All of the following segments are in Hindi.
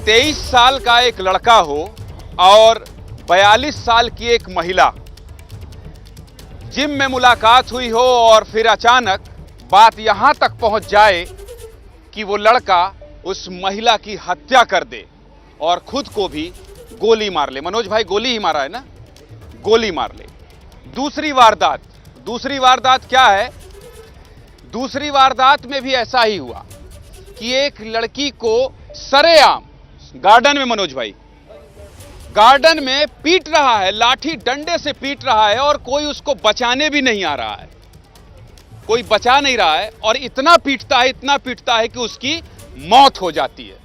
23 साल का एक लड़का हो और 42 साल की एक महिला, जिम में मुलाकात हुई हो और फिर अचानक बात यहां तक पहुंच जाए कि वो लड़का उस महिला की हत्या कर दे और खुद को भी गोली मार ले। मनोज भाई, गोली ही मारा है ना? गोली मार ले। दूसरी वारदात क्या है? दूसरी वारदात में भी ऐसा ही हुआ कि एक लड़की को सरेआम गार्डन में, मनोज भाई, गार्डन में पीट रहा है, लाठी डंडे से पीट रहा है और कोई उसको बचाने भी नहीं आ रहा है, कोई बचा नहीं रहा है और इतना पीटता है कि उसकी मौत हो जाती है।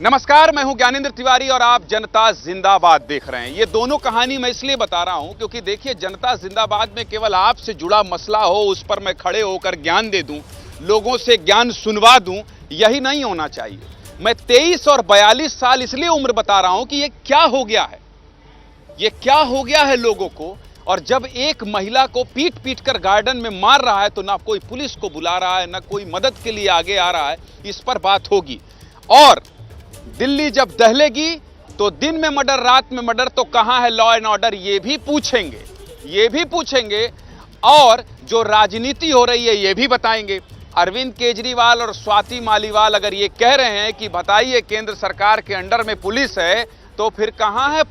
नमस्कार, मैं हूं ज्ञानेंद्र तिवारी और आप जनता जिंदाबाद देख रहे हैं। ये दोनों कहानी मैं इसलिए बता रहा हूं क्योंकि देखिए, जनता जिंदाबाद में केवल आपसे जुड़ा मसला हो, उस पर मैं खड़े होकर ज्ञान दे दूं, लोगों से ज्ञान सुनवा दूं, यही नहीं होना चाहिए। मैं 23 और 42 साल इसलिए उम्र बता रहा हूं कि ये क्या हो गया है लोगों को। और जब एक महिला को पीट पीट कर गार्डन में मार रहा है तो ना कोई पुलिस को बुला रहा है, ना कोई मदद के लिए आगे आ रहा है। इस पर बात होगी। और दिल्ली जब दहलेगी तो दिन में मर्डर, रात में मर्डर, तो कहां है लॉ एंड ऑर्डर, ये भी पूछेंगे। और जो राजनीति हो रही है ये भी बताएंगे। अरविंद केजरीवाल और स्वाति मालीवाल अगर ये कह रहे हैं कि बताइए केंद्र सरकार के अंडर में पुलिस है, तो फिर कहां है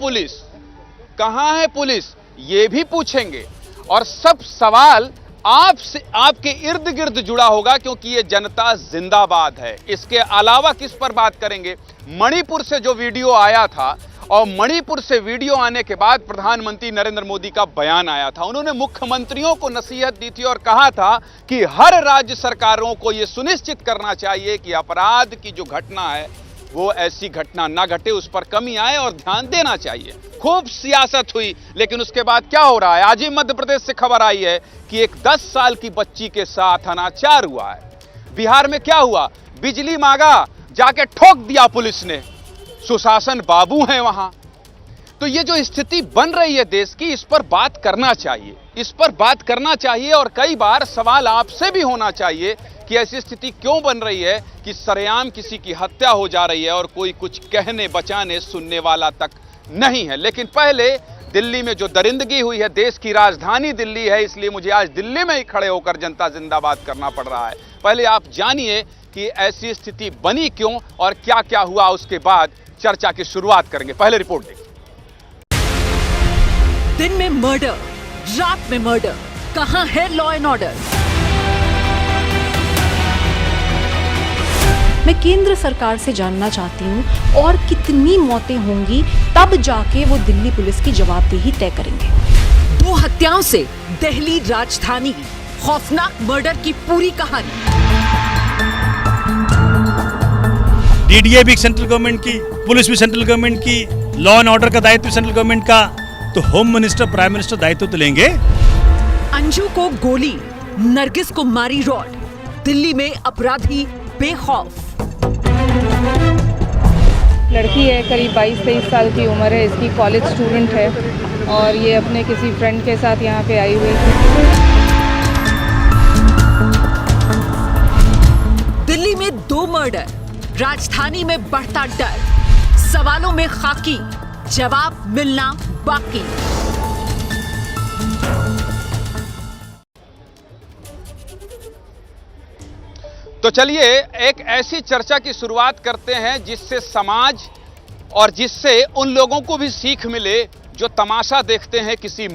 पुलिस, ये भी पूछेंगे। और सब सवाल आपसे, आपके इर्द गिर्द जुड़ा होगा क्योंकि ये जनता जिंदाबाद है। इसके अलावा किस पर बात करेंगे? मणिपुर से जो वीडियो आया था, और मणिपुर से वीडियो आने के बाद प्रधानमंत्री नरेंद्र मोदी का बयान आया था। उन्होंने मुख्यमंत्रियों को नसीहत दी थी और कहा था कि हर राज्य सरकारों को यह सुनिश्चित करना चाहिए कि अपराध की जो घटना है वो ऐसी घटना ना घटे, उस पर कमी आए और ध्यान देना चाहिए। खूब सियासत हुई, लेकिन उसके बाद क्या हो रहा है? आज ही मध्य प्रदेश से खबर आई है कि एक 10 साल की बच्ची के साथ अनाचार हुआ है। बिहार में क्या हुआ? बिजली मांगा, जाके ठोक दिया पुलिस ने। सुशासन बाबू हैं वहां। तो ये जो स्थिति बन रही है देश की, इस पर बात करना चाहिए। और कई बार सवाल आपसे भी होना चाहिए कि ऐसी स्थिति क्यों बन रही है कि सरेआम किसी की हत्या हो जा रही है और कोई कुछ कहने, बचाने, सुनने वाला तक नहीं है। लेकिन पहले दिल्ली में जो दरिंदगी हुई है, देश की राजधानी दिल्ली है, इसलिए मुझे आज दिल्ली में ही खड़े होकर जनता जिंदाबाद करना पड़ रहा है। पहले आप जानिए कि ऐसी स्थिति बनी क्यों और क्या क्या हुआ, उसके बाद चर्चा की शुरुआत करेंगे। पहले रिपोर्ट देखिए। दिन में मर्डर, रात में मर्डर, कहां है लॉ एंड ऑर्डर? मैं केंद्र सरकार से जानना चाहती हूँ और कितनी मौतें होंगी, तब जाके वो दिल्ली पुलिस की जवाबदेही तय करेंगे। 2 हत्याओं से दिल्ली राजधानी, खौफनाक मर्डर की पूरी कहानी। डीडीए भी सेंट्रल गवर्नमेंट की, पुलिस भी सेंट्रल गवर्नमेंट की, लॉ एंड ऑर्डर का दायित्व सेंट्रल गवर्नमेंट का, तो होम मिनिस्टर, प्राइम मिनिस्टर दायित्व तो लेंगे। अंजू को गोली, नरगिस को मारी रॉड, दिल्ली में अपराधी बेखौफ। लड़की है, करीब 22-23 साल की उम्र है, इसकी कॉलेज स्टूडेंट है और ये अपने किसी फ्रेंड के साथ यहाँ पे आई हुई थी। दिल्ली में 2 मर्डर, राजधानी में बढ़ता डर, सवालों में खाकी, जवाब मिलना बाकी। तो चलिए एक ऐसी चर्चा की शुरुआत करते हैं जिससे समाज और जिससे उन लोगों को भी सीख मिले जो तमाशा देखते हैं किसी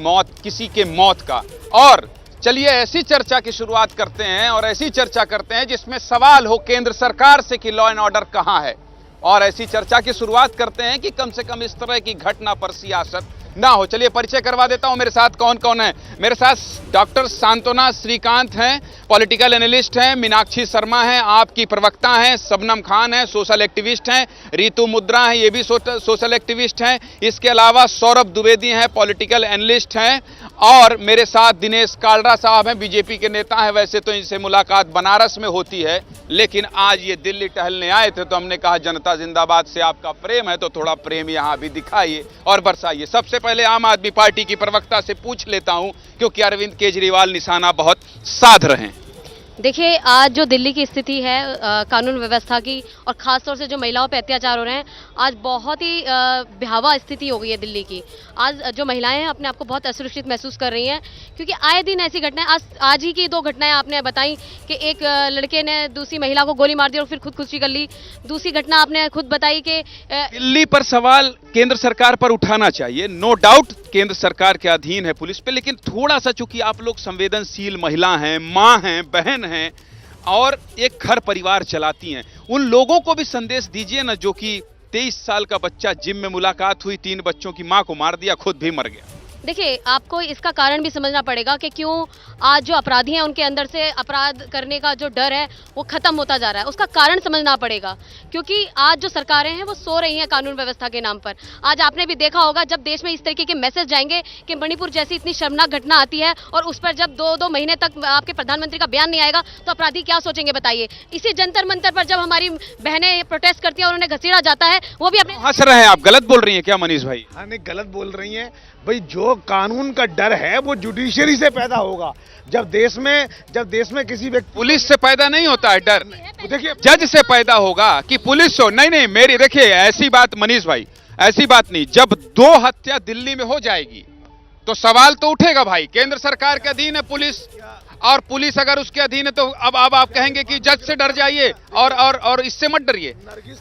के मौत का। और चलिए ऐसी चर्चा की शुरुआत करते हैं और ऐसी चर्चा करते हैं जिसमें सवाल हो केंद्र सरकार से कि लॉ एंड ऑर्डर कहां है। और ऐसी चर्चा की शुरुआत करते हैं कि कम से कम इस तरह की घटना पर सियासत ना हो। चलिए परिचय करवा देता हूं, मेरे साथ कौन कौन है। मेरे साथ डॉक्टर सांत्वना श्रीकांत हैं, पॉलिटिकल एनालिस्ट हैं। मीनाक्षी शर्मा हैं, आपकी प्रवक्ता हैं। शबनम खान हैं, सोशल एक्टिविस्ट हैं। रितु मुद्रा हैं, ये भी सोशल एक्टिविस्ट हैं। इसके अलावा सौरभ द्विवेदी हैं, पॉलिटिकल एनालिस्ट हैं। और मेरे साथ दिनेश कालरा साहब हैं, बीजेपी के नेता हैं। वैसे तो इनसे मुलाकात बनारस में होती है, लेकिन आज ये दिल्ली टहलने आए थे तो हमने कहा जनता जिंदाबाद से आपका प्रेम है तो थोड़ा प्रेम यहाँ भी दिखाइए और बरसाइए। सबसे पहले आम आदमी पार्टी की प्रवक्ता से पूछ लेता हूं, क्योंकि अरविंद केजरीवाल निशाना बहुत साध रहे हैं। देखिए, आज जो दिल्ली की स्थिति है कानून व्यवस्था की, और ख़ास तौर से जो महिलाओं पे अत्याचार हो रहे हैं, आज बहुत ही भयावह स्थिति हो गई है दिल्ली की। आज जो महिलाएं हैं अपने आप को बहुत असुरक्षित महसूस कर रही हैं, क्योंकि आए दिन ऐसी घटनाएं, आज ही की 2 घटनाएं आपने बताई कि एक लड़के ने दूसरी महिला को गोली मार दी और फिर खुदकुशी कर ली। दूसरी घटना आपने खुद बताई कि दिल्ली पर सवाल केंद्र सरकार पर उठाना चाहिए, नो डाउट केंद्र सरकार के अधीन है पुलिस पे, लेकिन थोड़ा सा चूंकि आप लोग संवेदनशील महिला हैं, मां हैं, बहन हैं और एक घर परिवार चलाती हैं, उन लोगों को भी संदेश दीजिए ना, जो कि 23 साल का बच्चा, जिम में मुलाकात हुई, 3 बच्चों की मां को मार दिया, खुद भी मर गया। देखिए, आपको इसका कारण भी समझना पड़ेगा कि क्यों आज जो अपराधी हैं उनके अंदर से अपराध करने का जो डर है वो खत्म होता जा रहा है। उसका कारण समझना पड़ेगा, क्योंकि आज जो सरकारें हैं वो सो रही हैं कानून व्यवस्था के नाम पर। आज आपने भी देखा होगा, जब देश में इस तरीके के मैसेज जाएंगे कि मणिपुर जैसी इतनी शर्मनाक घटना आती है और उस पर जब 2-2 महीने तक आपके प्रधानमंत्री का बयान नहीं आएगा तो अपराधी क्या सोचेंगे बताइए। इसी जंतर मंतर पर जब हमारी बहनें प्रोटेस्ट करती हैं और उन्हें घसीटा जाता है, वो भी अपने हंस रहे हैं आप, गलत बोल रही हैं क्या मनीष भाई? हाँ, नहीं गलत बोल रही हैं भाई। जो कानून का डर है वो जुडिशरी से पैदा होगा। जब देश में किसी व्यक्ति, पुलिस से पैदा नहीं होता है डर, देखिए जज से पैदा होगा कि पुलिस हो। नहीं, मेरी देखिए ऐसी बात मनीष भाई, ऐसी बात नहीं। जब 2 हत्या दिल्ली में हो जाएगी तो सवाल तो उठेगा भाई, केंद्र सरकार के अधीन है पुलिस, और पुलिस अगर उसके अधीन है तो अब आप कहेंगे कि जज से डर जाइए और इससे मत डरिए।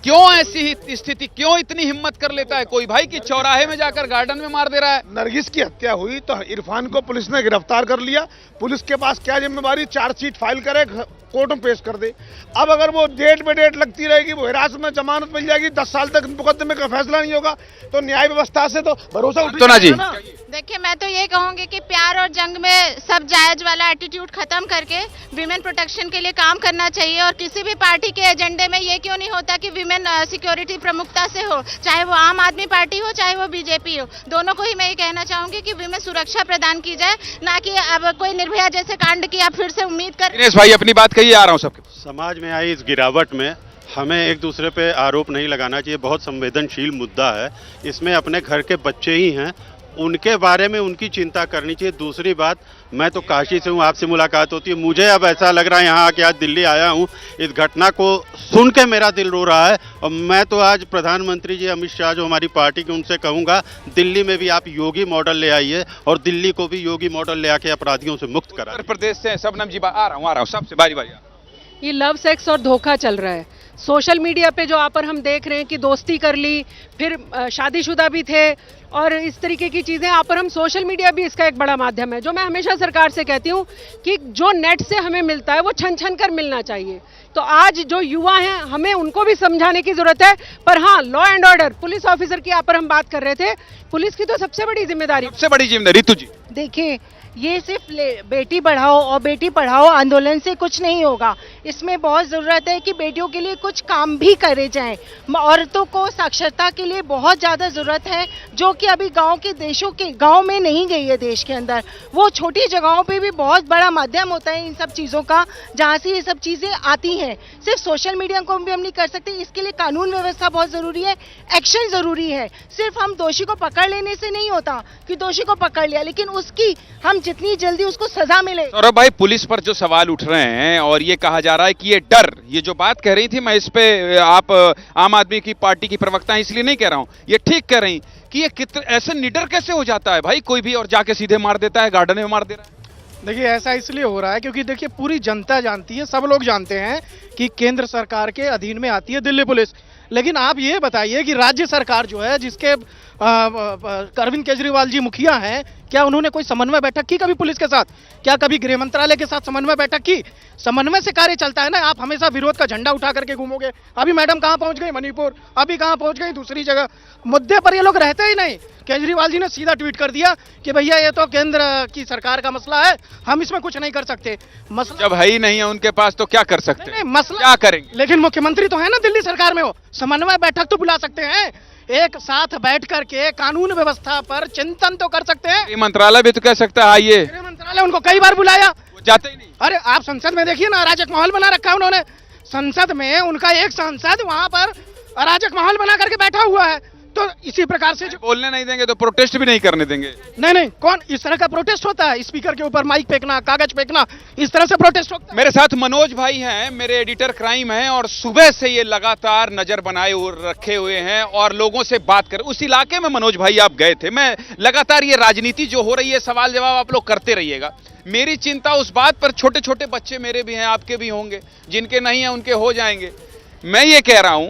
क्यों ऐसी ही स्थिति, क्यों इतनी हिम्मत कर लेता है कोई भाई कि चौराहे में जाकर गार्डन में मार दे रहा है? नरगिस की हत्या हुई तो इरफान को पुलिस ने गिरफ्तार कर लिया। पुलिस के पास क्या जिम्मेदारी, चार्जशीट फाइल करे, कोर्ट में पेश कर दे। अब अगर वो डेट पे डेट लगती रहेगी, वो हिरासत में जमानत मिल जाएगी, 10 साल तक मुकदमे का फैसला नहीं होगा, तो न्याय व्यवस्था से तो भरोसा उठ जाएगा। देखिए, मैं तो ये कहूंगी कि प्यार और जंग में सब जायज वाला एटीट्यूड खत्म करके विमेन प्रोटेक्शन के लिए काम करना चाहिए। और किसी भी पार्टी के एजेंडे में ये क्यों नहीं होता कि विमेन सिक्योरिटी प्रमुखता से हो, चाहे वो आम आदमी पार्टी हो चाहे वो बीजेपी हो। दोनों को ही मैं ये कहना चाहूंगी कि विमेन सुरक्षा प्रदान की जाए, ना कि अब कोई निर्भया जैसे कांड की आप फिर से उम्मीद कर। दिनेश भाई अपनी बात कहिए, आ रहा हूं सबके। समाज में आई इस गिरावट में हमें एक दूसरे पे आरोप नहीं लगाना चाहिए। बहुत संवेदनशील मुद्दा है, इसमें अपने घर के बच्चे ही हैं, उनके बारे में उनकी चिंता करनी चाहिए। दूसरी बात, मैं तो काशी से हूँ, आपसे मुलाकात होती है, मुझे अब ऐसा लग रहा है यहाँ आके आज दिल्ली आया हूँ, इस घटना को सुन के मेरा दिल रो रहा है। और मैं तो आज प्रधानमंत्री जी अमित शाह जो हमारी पार्टी के, उनसे कहूँगा दिल्ली में भी आप योगी मॉडल ले आइए और दिल्ली को भी योगी मॉडल ले आके अपराधियों से मुक्त करा। उत्तर प्रदेश से शबनम जी, आ रहा हूँ सबसे बारी बारी। ये लव सेक्स और धोखा चल रहा है सोशल मीडिया पे, जो आप पर हम देख रहे हैं कि दोस्ती कर ली, फिर शादीशुदा भी थे और इस तरीके की चीज़ें आप पर हम, सोशल मीडिया भी इसका एक बड़ा माध्यम है। जो मैं हमेशा सरकार से कहती हूँ कि जो नेट से हमें मिलता है वो छन छन कर मिलना चाहिए। तो आज जो युवा हैं हमें उनको भी समझाने की ज़रूरत है। पर हाँ, law and order, police officer की आप पर हम बात कर रहे थे, पुलिस की तो सबसे बड़ी जिम्मेदारी, ऋतु जी। देखिए, ये सिर्फ बेटी बढ़ाओ और बेटी पढ़ाओ आंदोलन से कुछ नहीं होगा। इसमें बहुत ज़रूरत है कि बेटियों के लिए कुछ काम भी करे जाएं। औरतों को साक्षरता के लिए बहुत ज़्यादा ज़रूरत है, जो कि अभी गांव में नहीं गई है देश के अंदर। वो छोटी जगहों पे भी बहुत बड़ा माध्यम होता है इन सब चीज़ों का, जहाँ से ये सब चीज़ें आती हैं। सिर्फ सोशल मीडिया को भी हम नहीं कर सकते, इसके लिए कानून व्यवस्था बहुत ज़रूरी है, एक्शन ज़रूरी है। सिर्फ हम दोषी को पकड़ लेने से नहीं होता कि दोषी को पकड़ लिया, लेकिन उसकी हम जितनी जल्दी उसको सजा मिले। सौरभ भाई, पुलिस पर जो सवाल उठ रहे हैं और ये कहा जा रहा है कि ये डर, ये जो बात कह रही थी, मैं इस पे आप आम आदमी की पार्टी की प्रवक्ता हैं इसलिए नहीं कह रहा हूं, ये ठीक कह रही कि ये ऐसे निडर कैसे हो जाता है भाई, कोई भी और जाके सीधे मार देता है, गार्डन में मार दे रहा है। देखिए, ऐसा इसलिए हो रहा है क्योंकि देखिए पूरी जनता जानती है, सब लोग जानते हैं कि केंद्र सरकार के अधीन में आती है दिल्ली पुलिस। लेकिन आप ये बताइए कि राज्य सरकार जो है, जिसके अरविंद केजरीवाल जी मुखिया हैं, क्या उन्होंने कोई समन्वय बैठक की कभी पुलिस के साथ? क्या कभी गृह मंत्रालय के साथ समन्वय बैठक की? समन्वय से कार्य चलता है ना। आप हमेशा विरोध का झंडा उठा करके घूमोगे। अभी मैडम कहाँ पहुंच गई? मणिपुर। अभी कहाँ पहुंच गई? दूसरी जगह। मुद्दे पर ये लोग रहते ही नहीं। केजरीवाल जी ने सीधा ट्वीट कर दिया कि भैया ये तो केंद्र की सरकार का मसला है, हम इसमें कुछ नहीं कर सकते। मसला जब है ही नहीं है उनके पास तो क्या कर सकते हैं? मसला क्या करेंगे? लेकिन मुख्यमंत्री तो है ना दिल्ली सरकार में, हो समन्वय बैठक तो बुला सकते हैं, एक साथ बैठ करके कानून व्यवस्था पर चिंतन तो कर सकते हैं। गृह मंत्रालय भी तो कह सकता है आइए। गृह मंत्रालय उनको कई बार बुलाया, वो जाते ही नहीं। अरे आप संसद में देखिए ना, अराजक माहौल बना रखा है उन्होंने। संसद में उनका एक सांसद वहां पर अराजक माहौल बना करके बैठा हुआ है। तो इसी प्रकार से बोलने नहीं देंगे तो प्रोटेस्ट भी नहीं करने देंगे। नहीं, कौन इस तरह का प्रोटेस्ट होता है? स्पीकर के ऊपर माइक फेंकना, कागज फेंकना, इस तरह से प्रोटेस्ट होता है? मेरे साथ मनोज भाई हैं, मेरे एडिटर क्राइम हैं, और सुबह से ये लगातार नजर बनाए रखे हुए हैं और लोगों से बात कर। उस इलाके में मनोज भाई आप गए थे, मैं लगातार ये राजनीति जो हो रही है, सवाल जवाब आप लोग करते रहिएगा। मेरी चिंता उस बात पर, छोटे छोटे बच्चे मेरे भी हैं, आपके भी होंगे, जिनके नहीं है उनके हो जाएंगे। मैं ये कह रहा हूं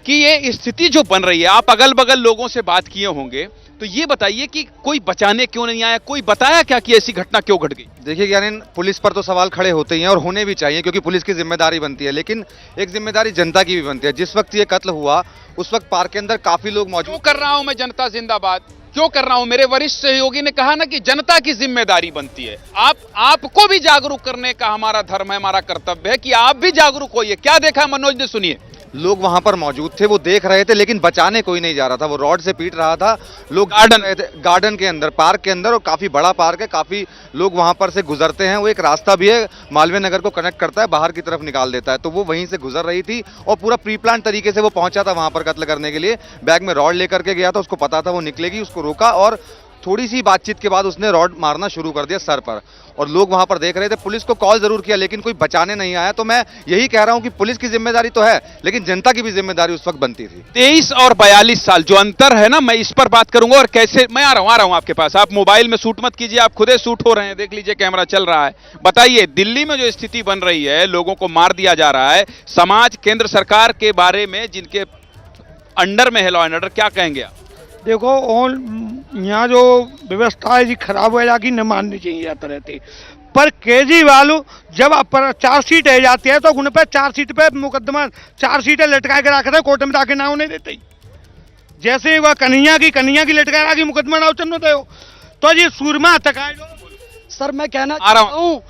कि ये स्थिति जो बन रही है, आप अगल बगल लोगों से बात किए होंगे, तो ये बताइए कि कोई बचाने क्यों नहीं आया? कोई बताया क्या कि ऐसी घटना क्यों घट गई? देखिए यानी पुलिस पर तो सवाल खड़े होते ही हैं और होने भी चाहिए, क्योंकि पुलिस की जिम्मेदारी बनती है, लेकिन एक जिम्मेदारी जनता की भी बनती है। जिस वक्त ये कत्ल हुआ उस वक्त पार्क के अंदर काफी लोग मौजूद। क्यों कर रहा हूं मैं जनता जिंदाबाद, क्यों कर रहा हूं? मेरे वरिष्ठ सहयोगी ने कहा ना कि जनता की जिम्मेदारी बनती है। आपको भी जागरूक करने का हमारा धर्म है, हमारा कर्तव्य है कि आप भी जागरूक होइए। क्या देखा मनोज ने, सुनिए। लोग वहां पर मौजूद थे, वो देख रहे थे, लेकिन बचाने कोई नहीं जा रहा था। वो रॉड से पीट रहा था, लोग गार्डन के अंदर, पार्क के अंदर, और काफी बड़ा पार्क है, काफी लोग वहां पर से गुजरते हैं। वो एक रास्ता भी है, मालवीय नगर को कनेक्ट करता है, बाहर की तरफ निकाल देता है। तो वो वहीं से गुजर रही थी और पूरा प्री प्लान तरीके से वो पहुंचा था वहां पर कत्ल करने के लिए। बैग में रॉड लेकर के गया था, उसको पता था वो निकलेगी, उसको रोका और थोड़ी सी बातचीत के बाद उसने रॉड मारना शुरू कर दिया सर पर, और लोग वहां पर देख रहे थे। पुलिस को कॉल जरूर किया, लेकिन कोई बचाने नहीं आया। तो मैं यही कह रहा हूं कि पुलिस की जिम्मेदारी तो है, लेकिन जनता की भी जिम्मेदारी उस वक्त बनती थी। 23 और 42 साल जो अंतर है ना, मैं इस पर बात करूंगा। और कैसे, मैं आ रहा हूं आपके पास। आप मोबाइल में शूट मत कीजिए, आप खुदे शूट हो रहे हैं, देख लीजिए, कैमरा चल रहा है। बताइए, दिल्ली में जो स्थिति बन रही है, लोगों को मार दिया जा रहा है, समाज केंद्र सरकार के बारे में, जिनके अंडर में है लॉ एंड ऑर्डर, क्या कहेंगे आप? देखो, यहाँ जो व्यवस्था है जी खराब हो जाएगी, न माननी चाहिए जाते रहते। पर केजरीवाल जब चार्जशीट है जाती है तो उन पर चार्जशीट पे मुकदमा, चार्जशीटें लटका के रखते, कोर्ट में जाके नाव नहीं देते। जैसे ही वह कन्हैया की लटका रखी, मुकदमा नाव चल दो तो जी सूरमा तक। सर मैं कहना चाहता हूँ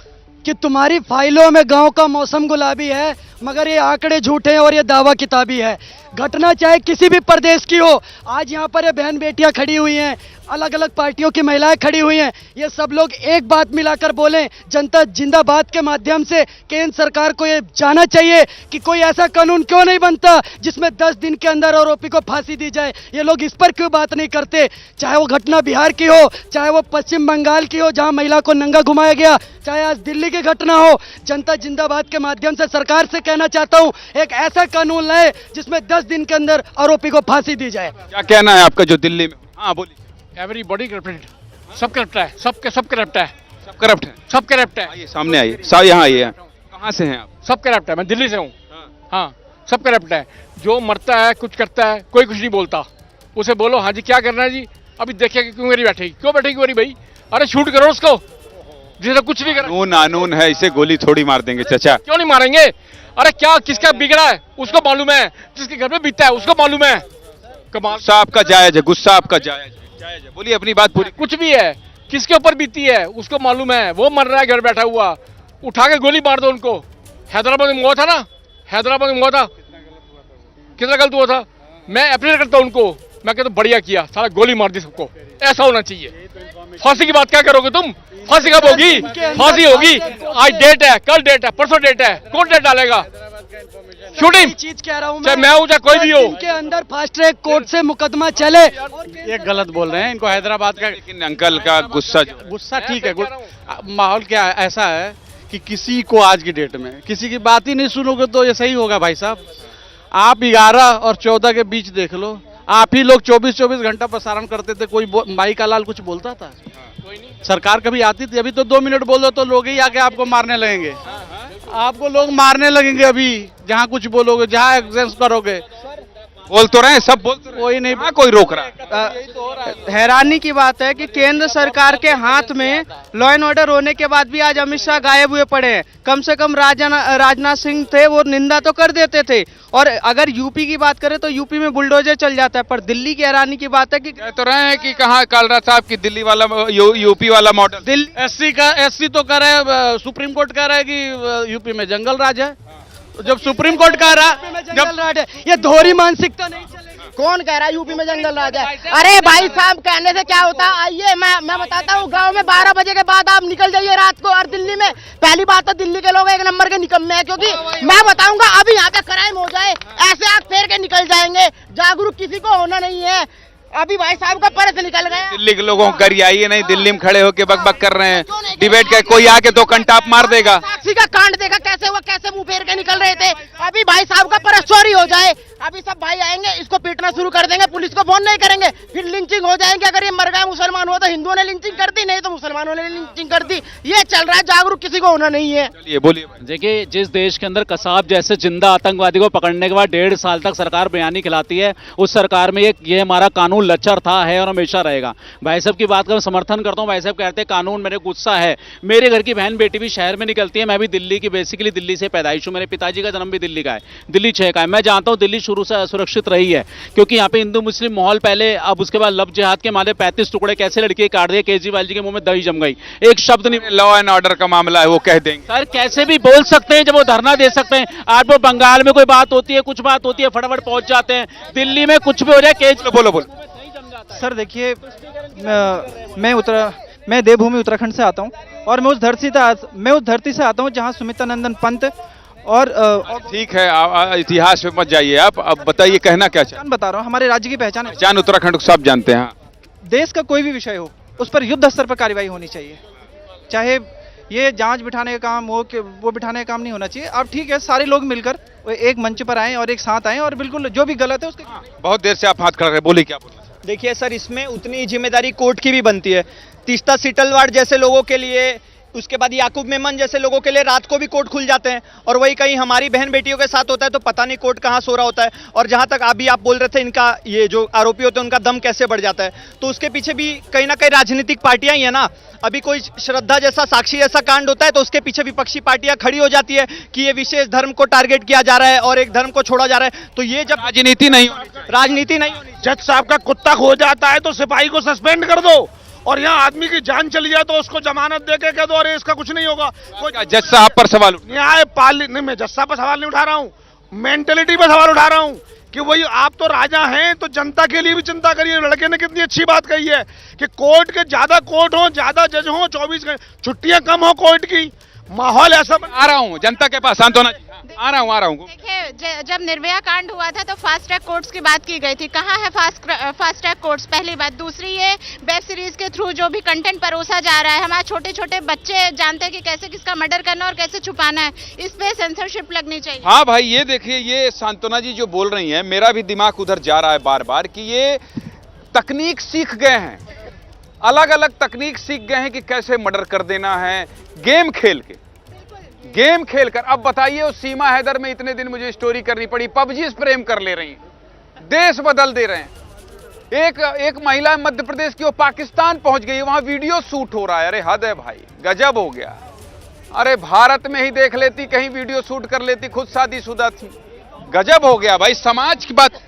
कि तुम्हारी फाइलों में गांव का मौसम गुलाबी है, मगर ये आंकड़े झूठे हैं और ये दावा किताबी है। घटना चाहे किसी भी प्रदेश की हो, आज यहाँ पर ये बहन बेटियां खड़ी हुई हैं, अलग अलग पार्टियों की महिलाएं खड़ी हुई हैं, ये सब लोग एक बात मिलाकर बोलें, जनता जिंदाबाद के माध्यम से केंद्र सरकार को ये जानना चाहिए कि कोई ऐसा कानून क्यों नहीं बनता जिसमें 10 दिन के अंदर आरोपी को फांसी दी जाए। ये लोग इस पर क्यों बात नहीं करते? चाहे वो घटना बिहार की हो, चाहे वो पश्चिम बंगाल की हो जहाँ महिला को नंगा घुमाया गया, चाहे आज दिल्ली की घटना हो। जनता जिंदाबाद के माध्यम से सरकार से कहना चाहता हूँ, एक ऐसा कानून लाए जिसमें 10 दिन के अंदर आरोपी को फांसी दी जाए। क्या कहना है आपका जो दिल्ली में? हाँ बोलिए। एवरीबॉडी करप्टेड, सब करप्ट है, सब करप्ट है, सब करप्ट है, सब करप्ट है। आइए सामने आइए, यहाँ आइए। कहाँ से हैं आप? सब करप्ट है, मैं दिल्ली से हूँ। हाँ, सब करप्ट है। जो मरता है, कुछ करता है, कोई कुछ नहीं बोलता। उसे बोलो हाँ जी क्या करना है जी, अभी देखिए क्यों मेरी बैठेगी, क्यों बैठेगी मेरी भाई? अरे शूट करो उसको, जिसे कुछ भी करो। कानून है, इसे गोली थोड़ी मार देंगे चाचा। क्यों नहीं मारेंगे? अरे क्या किसका बिगड़ा है उसको मालूम है, जिसके घर में बीतता है उसको मालूम है। कमाल। गुस्सा आपका जायज है, गुस्सा आपका जायज है। बोलिए अपनी बात पूरी। कुछ भी है, किसके ऊपर बीती है उसको मालूम है। वो मर रहा है घर बैठा हुआ, उठा के गोली मार दो उनको। हैदराबाद में हुआ था ना, हैदराबाद में हुआ था, कितना गलत हुआ था। मैं अप्रीशिएट करता हूँ उनको, मैं कहता हूँ बढ़िया किया, सारा गोली मार दी सबको। ऐसा होना चाहिए। फांसी की बात क्या करोगे तुम? फांसी कब होगी? फांसी होगी आज डेट है, कल डेट है, परसों डेट है, कौन डेट डालेगा? शूटिंग चीज कह रहा हूँ, चाहे मैं हूँ चाहे कोई भी हो, के अंदर फास्ट ट्रैक कोर्ट से मुकदमा चले। ये गलत बोल रहे हैं, इनको हैदराबाद का। लेकिन अंकल का गुस्सा ठीक है, माहौल क्या ऐसा है कि किसी को आज की डेट में किसी की बात ही नहीं सुनोगे तो ये सही होगा भाई साहब। आप 11 और 14 के बीच देख लो, आप ही लोग 24-24 घंटा प्रसारण करते थे, कोई माई का लाल कुछ बोलता था? कोई नहीं। सरकार कभी आती थी? अभी तो 2 मिनट बोल दो तो लोग ही आके आपको मारने लगेंगे। आपको लोग मारने लगेंगे अभी, जहाँ कुछ बोलोगे, जहाँ एग्जेंस करोगे। बोल तो रहे हैं, सब बोल तो रहे, कोई नहीं, कोई रोक रहा है। हैरानी की बात है कि केंद्र सरकार के हाथ में लॉ एंड ऑर्डर होने के बाद भी आज अमित शाह गायब हुए पड़े हैं। कम से कम राजनाथ सिंह थे, वो निंदा तो कर देते थे। और अगर यूपी की बात करें तो यूपी में बुलडोजर चल जाता है। पर दिल्ली की हैरानी की बात है कि कह तो रहे हैं कि कहाँ कालरा साहब की दिल्ली वाला यूपी वाला मॉडल। दिल्ली एससी तो कह रहा है, सुप्रीम कोर्ट कह रहा है कि यूपी में जंगल राज है। जब सुप्रीम कोर्ट कह रहा, जंगल राज है, ये दोहरी मानसिकता नहीं चलेगी। कौन कह रहा है यूपी में जंगल राज है? अरे भाई साहब, कहने से क्या होता है? आइए मैं बताता हूँ। गांव में 12 बजे के बाद आप निकल जाइए रात को, और दिल्ली में पहली बात तो दिल्ली के लोग एक नंबर के निकम्मे हैं, क्योंकि मैं बताऊंगा अभी यहाँ पे क्राइम हो जाए ऐसे आग फेर के निकल जाएंगे। जागरूक किसी को होना नहीं है। अभी भाई साहब का पर्स निकल गया। दिल्ली के लोगों को करिए, आइए नहीं दिल्ली में खड़े होके बक कर रहे हैं, डिबेट का कोई आके 2 घंटा आप मार देगा। साक्षी का कांड देखा कैसे हुआ, कैसे मुंह फेर के निकल रहे थे। अभी भाई साहब का पर्स चोरी हो जाए, अभी सब भाई आएंगे, इसको पीटना शुरू कर देंगे, पुलिस को फोन नहीं करेंगे, फिर लिंचिंग हो जाएंगे। अगर ये मर गया मुसलमान हुआ तो हिंदुओं ने लिंचिंग कर दी, नहीं तो मुसलमानों ने लिंचिंग कर दी। ये चल रहा है, जागरूक किसी को होना नहीं है। चलिए बोलिए। देखिए, जिस देश के अंदर कसाब जैसे जिंदा आतंकवादी को पकड़ने के बाद 1.5 साल तक सरकार बयानी खिलाती है, उस सरकार में ये हमारा कानून लच्चर था, है और हमेशा रहेगा। भाई साहब की बात का मैं समर्थन करता हूँ। भाई साहब कहते हैं कानून मेरे गुस्सा है। मेरे घर की बहन बेटी भी शहर में निकलती है, मैं भी दिल्ली की बेसिकली दिल्ली से पैदाइश हूँ, मेरे पिताजी का जन्म भी दिल्ली का है, दिल्ली 6 का है। मैं जानता हूँ दिल्ली शुरू से सुरक्षित रही है, क्योंकि यहाँ पे हिंदू मुस्लिम माहौल पहले, अब उसके बाद लव जिहाद के मामले 35 टुकड़े कैसे लड़की काट दिए, केजरीवाल जी के मुंह में दही जम गई, एक शब्द नहीं। लॉ एंड ऑर्डर का मामला है, वो कह देंगे। सर कैसे भी बोल सकते हैं जब वो धरना दे सकते हैं। आज वो बंगाल में कोई बात होती है, कुछ बात होती है, फटाफट पहुंच जाते हैं। दिल्ली में कुछ भी हो जाए, बोलो बोलो। सर देखिए, मैं देवभूमि उत्तराखंड से आता हूं, और मैं उस धरती से आता हूं जहां सुमित्रा नंदन पंत और ठीक है, इतिहास पे मत जाइए आप, अब बताइए कहना क्या चाहिए। बता रहा हूं, हमारे राज्य की पहचान उत्तराखंड को सब जानते हैं। देश का कोई भी विषय हो, उस पर युद्ध स्तर पर कार्रवाई होनी चाहिए, चाहे ये जांच बिठाने का काम हो कि वो बिठाने का काम नहीं होना चाहिए। अब ठीक है, सारे लोग मिलकर एक मंच पर आए और एक साथ आए, और बिल्कुल जो भी गलत है उसके। बहुत देर से आप हाथ खड़ा कर, बोलिए क्या बोलना। देखिए सर, इसमें उतनी जिम्मेदारी कोर्ट की भी बनती है। तीस्ता सीटलवाड़ जैसे लोगों के लिए, उसके बाद याकूब मेमन जैसे लोगों के लिए रात को भी कोर्ट खुल जाते हैं, और वही कहीं हमारी बहन बेटियों के साथ होता है तो पता नहीं कोर्ट कहाँ सो रहा होता है। और जहां तक अभी आप बोल रहे थे, इनका ये जो आरोपी होते हैं उनका दम कैसे बढ़ जाता है, तो उसके पीछे भी कहीं ना कहीं राजनीतिक पार्टियां ही है ना। अभी कोई श्रद्धा जैसा, साक्षी जैसा कांड होता है तो उसके पीछे विपक्षी पार्टियां खड़ी हो जाती है कि ये विशेष धर्म को टारगेट किया जा रहा है और एक धर्म को छोड़ा जा रहा है। तो ये जब राजनीति नहीं होनी, जज साहब का कुत्ता खो जाता है तो सिपाही को सस्पेंड कर दो, और यहाँ आदमी की जान चली जाए तो उसको जमानत दे के कह दो अरे इसका कुछ नहीं होगा। जज साहब पर सवाल नहीं, मैं जज साहब पर सवाल नहीं उठा रहा हूँ, मेंटेलिटी पर सवाल उठा रहा हूँ कि वही आप तो राजा हैं तो जनता के लिए भी चिंता करिए। लड़के ने कितनी अच्छी बात कही है कि कोर्ट के ज्यादा कोर्ट हो, ज्यादा जज हो, 24 घंटे छुट्टियां कम हो कोर्ट की, माहौल ऐसा। आ रहा हूँ जनता के पास, सांत्वना आ रहा हूँ। देखिए, जब निर्भया कांड हुआ था तो फास्ट ट्रैक कोर्ट्स की बात की गई थी। कहाँ है फास्ट ट्रैक कोर्ट्स? पहली बात। दूसरी, ये वेब सीरीज के थ्रू जो भी कंटेंट परोसा जा रहा है, हमारे छोटे छोटे बच्चे जानते हैं कि कैसे किसका मर्डर करना और कैसे छुपाना है, इस पे सेंसरशिप लगनी चाहिए। हाँ भाई, ये देखिए, ये सांत्वना जी जो बोल रही हैं, मेरा भी दिमाग उधर जा रहा है बार बार कि ये तकनीक सीख गए हैं, अलग अलग तकनीक सीख गए हैं कि कैसे मर्डर कर देना है, गेम खेल कर। अब बताइए, उस सीमा हैदर में इतने दिन मुझे स्टोरी करनी पड़ी, पबजी प्रेम कर ले रही हैं, देश बदल दे रहे हैं। एक महिला मध्य प्रदेश की, वो पाकिस्तान पहुंच गई, वहां वीडियो शूट हो रहा है। अरे हद है भाई, गजब हो गया। अरे भारत में ही देख लेती, कहीं वीडियो शूट कर लेती, खुद शादीशुदा थी। गजब हो गया भाई, समाज की बात।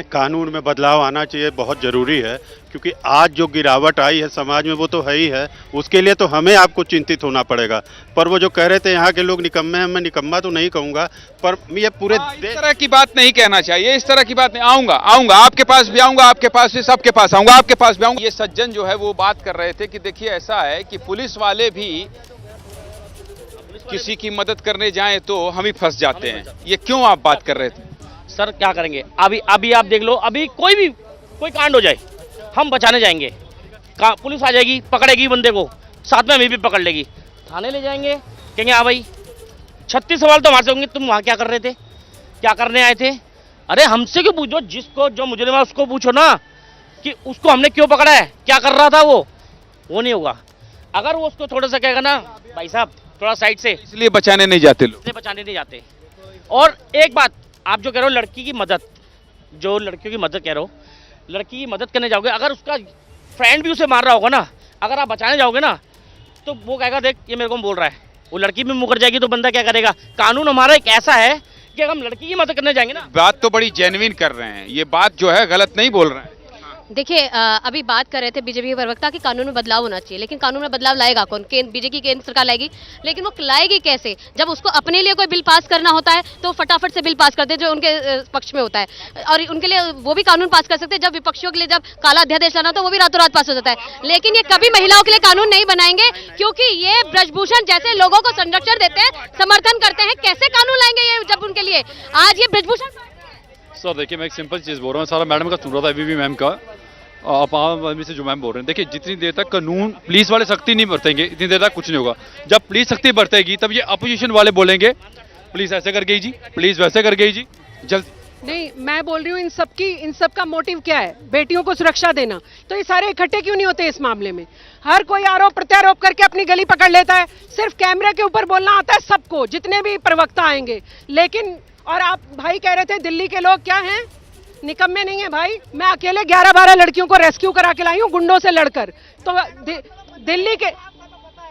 कानून में बदलाव आना चाहिए, बहुत ज़रूरी है, क्योंकि आज जो गिरावट आई है समाज में वो तो है ही है, उसके लिए तो हमें आपको चिंतित होना पड़ेगा। पर वो जो कह रहे थे यहाँ के लोग निकम्मे हैं, मैं निकम्मा तो नहीं कहूँगा, पर ये पूरे इस तरह की बात नहीं कहना चाहिए, इस तरह की बात नहीं। आऊँगा आपके पास भी आऊँगा, आपके पास भी, सबके पास आऊँगा, आपके पास भी आऊँगा। ये सज्जन जो है वो बात कर रहे थे कि देखिए ऐसा है कि पुलिस वाले भी किसी की मदद करने जाएं तो हम ही फंस जाते हैं। ये क्यों आप बात कर रहे थे? सर क्या करेंगे, अभी आप देख लो, अभी कोई कांड हो जाए, हम बचाने जाएंगे, पुलिस आ जाएगी, पकड़ेगी बंदे को, साथ में हमें भी पकड़ लेगी, थाने ले जाएंगे, कहेंगे हाँ भाई 36 सवाल तो हमारे से होंगे, तुम वहाँ क्या कर रहे थे, क्या करने आए थे? अरे हमसे क्यों पूछो, जिसको जो मुजरिम है उसको पूछो ना कि उसको हमने क्यों पकड़ा है, क्या कर रहा था वो नहीं होगा। अगर वो उसको थोड़ा सा कहेगा ना भाई साहब थोड़ा साइड से, इसलिए बचाने नहीं जाते लोग, बचाने नहीं जाते। और एक बात आप जो कह रहे हो, लड़की की मदद, जो लड़कियों की मदद कह रहे हो, लड़की की मदद करने जाओगे, अगर उसका फ्रेंड भी उसे मार रहा होगा ना, अगर आप बचाने जाओगे ना तो वो कहेगा देख ये मेरे को बोल रहा है, वो लड़की भी मुकर जाएगी तो बंदा क्या करेगा। कानून हमारा एक ऐसा है कि अगर हम लड़की की मदद करने जाएंगे ना। बात तो बड़ी जेन्युइन कर रहे हैं, ये बात जो है गलत नहीं बोल रहे हैं। देखिए अभी बात कर रहे थे बीजेपी के प्रवक्ता कि कानून में बदलाव होना चाहिए, लेकिन कानून में बदलाव लाएगा कौन? बीजेपी केंद्र सरकार लाएगी, लेकिन वो लाएगी कैसे? जब उसको अपने लिए कोई बिल पास करना होता है तो फटाफट से बिल पास करते हैं जो उनके पक्ष में होता है, और उनके लिए वो भी कानून पास कर सकते हैं। जब विपक्षियों के लिए जब काला अध्यादेश लाना तो वो भी रातों रात पास हो जाता है, लेकिन ये कभी महिलाओं के लिए कानून नहीं बनाएंगे, क्योंकि ये ब्रजभूषण जैसे लोगों को संरक्षण देते हैं, समर्थन करते हैं। कैसे कानून लाएंगे ये जब उनके लिए आज ये ब्रजभूषण? सर देखिए, मैं एक सिंपल चीज़ बोल रहा हूँ, सारा मैडम का सुन रहा था अभी भी मैम का, आप आदमी से जो मैम बोल रहे हैं। देखिए, जितनी देर तक कानून पुलिस वाले सख्ती नहीं बरतेंगे इतनी देर तक कुछ नहीं होगा। जब पुलिस सख्ती बरतेगी तब ये अपोजिशन वाले बोलेंगे पुलिस ऐसे कर गई जी, पुलिस वैसे कर गई जी। जल्द नहीं, मैं बोल रही हूँ इन सब का मोटिव क्या है? बेटियों को सुरक्षा देना। तो ये सारे इकट्ठे क्यों नहीं होते इस मामले में? हर कोई आरोप प्रत्यारोप करके अपनी गली पकड़ लेता है, सिर्फ कैमरे के ऊपर बोलना आता है सबको, जितने भी प्रवक्ता आएंगे। लेकिन और आप भाई कह रहे थे दिल्ली के लोग क्या हैं, निकम्मे नहीं है भाई। मैं अकेले 11-12 लड़कियों को रेस्क्यू करा के लाई हूँ गुंडों से लड़कर। तो दिल्ली के,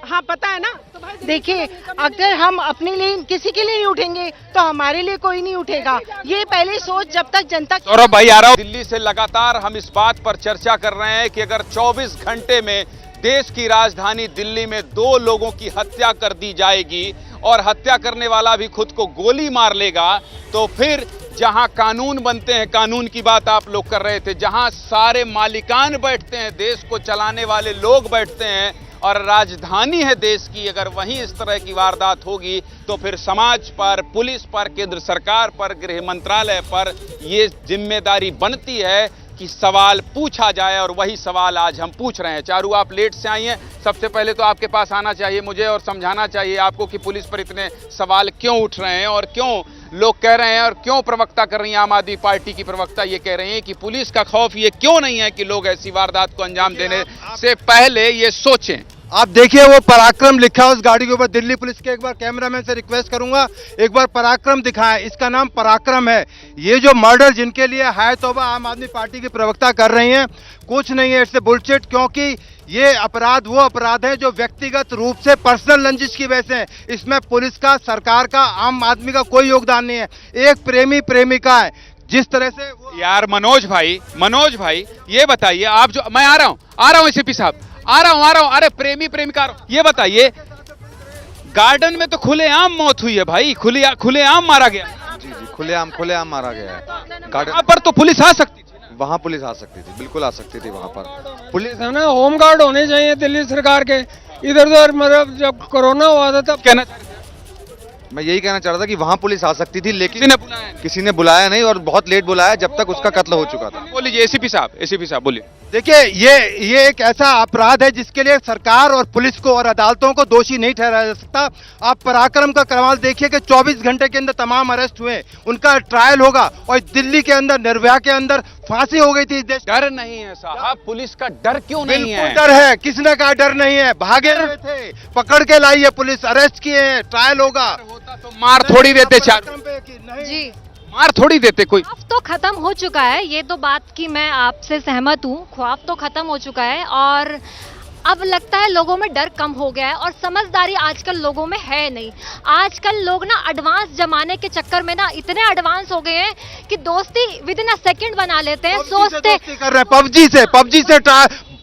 हाँ पता है ना। तो भाई देखिए, अगर हम अपने लिए किसी के लिए नहीं उठेंगे तो हमारे लिए कोई नहीं उठेगा। ये पहले सोच जब तक जनता। सौरभ भाई आ रहा हूं। दिल्ली से लगातार हम इस बात पर चर्चा कर रहे हैं कि अगर 24 घंटे में देश की राजधानी दिल्ली में 2 लोगों की हत्या कर दी जाएगी और हत्या करने वाला भी खुद को गोली मार लेगा, तो फिर जहां कानून बनते हैं, कानून की बात आप लोग कर रहे थे, जहां सारे मालिकान बैठते हैं, देश को चलाने वाले लोग बैठते हैं और राजधानी है देश की, अगर वहीं इस तरह की वारदात होगी तो फिर समाज पर, पुलिस पर, केंद्र सरकार पर, गृह मंत्रालय पर ये जिम्मेदारी बनती है कि सवाल पूछा जाए। और वही सवाल आज हम पूछ रहे हैं। चारू, आप लेट से आई हैं, सबसे पहले तो आपके पास आना चाहिए मुझे और समझाना चाहिए आपको कि पुलिस पर इतने सवाल क्यों उठ रहे हैं और क्यों लोग कह रहे हैं और क्यों प्रवक्ता कर रही हैं, आम आदमी पार्टी की प्रवक्ता ये कह रहे हैं कि पुलिस का खौफ ये क्यों नहीं है कि लोग ऐसी वारदात को अंजाम देने से पहले ये सोचें। आप देखिए, वो पराक्रम लिखा है उस गाड़ी के ऊपर। दिल्ली पुलिस के एक बार कैमरामैन से रिक्वेस्ट करूंगा, एक बार पराक्रम दिखाएं। इसका नाम पराक्रम है। ये जो मर्डर जिनके लिए है तौबा आम आदमी पार्टी की प्रवक्ता कर रही हैं, कुछ नहीं है, इट्स बुलशिट। क्योंकि ये अपराध वो अपराध है जो व्यक्तिगत रूप से पर्सनल रंजिश की वजह से है। इसमें पुलिस का, सरकार का, आम आदमी का कोई योगदान नहीं है। एक प्रेमी प्रेमिका है, जिस तरह से यार मनोज भाई ये बताइए, आप जो, मैं आ रहा हूं एसीपी साहब, आ रहा हूं। अरे प्रेमी प्रेमिका, ये बताइए, गार्डन में तो खुलेआम मौत हुई है भाई, खुलेआम मारा गया। जी खुलेआम मारा गया है। गार्डन पर तो पुलिस आ सकती थी। वहां पुलिस आ सकती थी, बिल्कुल आ सकती थी। वहां पर पुलिस है ना, होम गार्ड होने चाहिए दिल्ली सरकार के। इधर उधर मतलब जब कोरोना हुआ था तब कहना, मैं यही कहना चाह रहा था कि वहां पुलिस आ सकती थी, लेकिन किसी ने बुलाया नहीं और बहुत लेट बुलाया जब तक उसका कत्ल हो चुका था। बोलिए एसीपी साहब बोलिए। देखिए, ये एक ऐसा अपराध है जिसके लिए सरकार और पुलिस को और अदालतों को दोषी नहीं ठहराया जा सकता। आप पराक्रम का कमाल देखिए कि 24 घंटे के अंदर तमाम अरेस्ट हुए, उनका ट्रायल होगा और दिल्ली के अंदर, निर्भया के अंदर फांसी हो गई थी। डर नहीं है साहब, पुलिस का डर क्यों नहीं है? बिल्कुल डर है, किसने कहा डर नहीं है? भागे रहे थे, पकड़ के लाई है पुलिस, अरेस्ट किए हैं, ट्रायल होगा। तो मार थोड़ी देते, जी मार थोड़ी देते कोई। ख्वाब तो खत्म हो चुका है, ये तो बात की मैं आपसे सहमत हूँ। ख्वाब तो खत्म हो चुका है और अब लगता है लोगों में डर कम हो गया है और समझदारी आजकल लोगों में है नहीं। आजकल लोग ना एडवांस जमाने के चक्कर में ना इतने एडवांस हो गए हैं कि दोस्ती विद इन अ सेकंड बना लेते हैं। सोचते कर रहे हैं पबजी से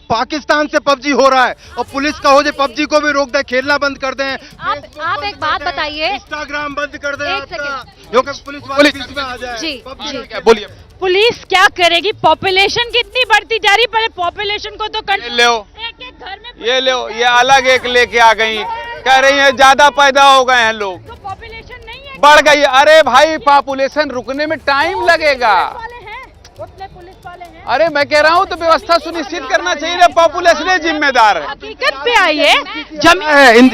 पाकिस्तान से पबजी हो रहा है और पुलिस का हो जाए पबजी को भी रोक दे, खेलना बंद कर दें। आप एक बात बताइए, इंस्टाग्राम बंद कर दें, पुलिस वाले बीच में आ जाए। जी बोलिए। पुलिस क्या करेगी? पॉपुलेशन कितनी बढ़ती जा रही, पहले पॉपुलेशन को तो एक घर में ये लो, ये अलग एक लेके आ गई, कह रही है ज्यादा पैदा हो गए हैं लोग, तो पॉपुलेशन नहीं है, बढ़ गई। अरे भाई, पॉपुलेशन रुकने में टाइम लगेगा। पुलिस वाले हैं। अरे मैं कह रहा हूँ तो व्यवस्था सुनिश्चित करना चाहिए ना, पॉपुलेशन जिम्मेदार है। हकीकत पे आइए,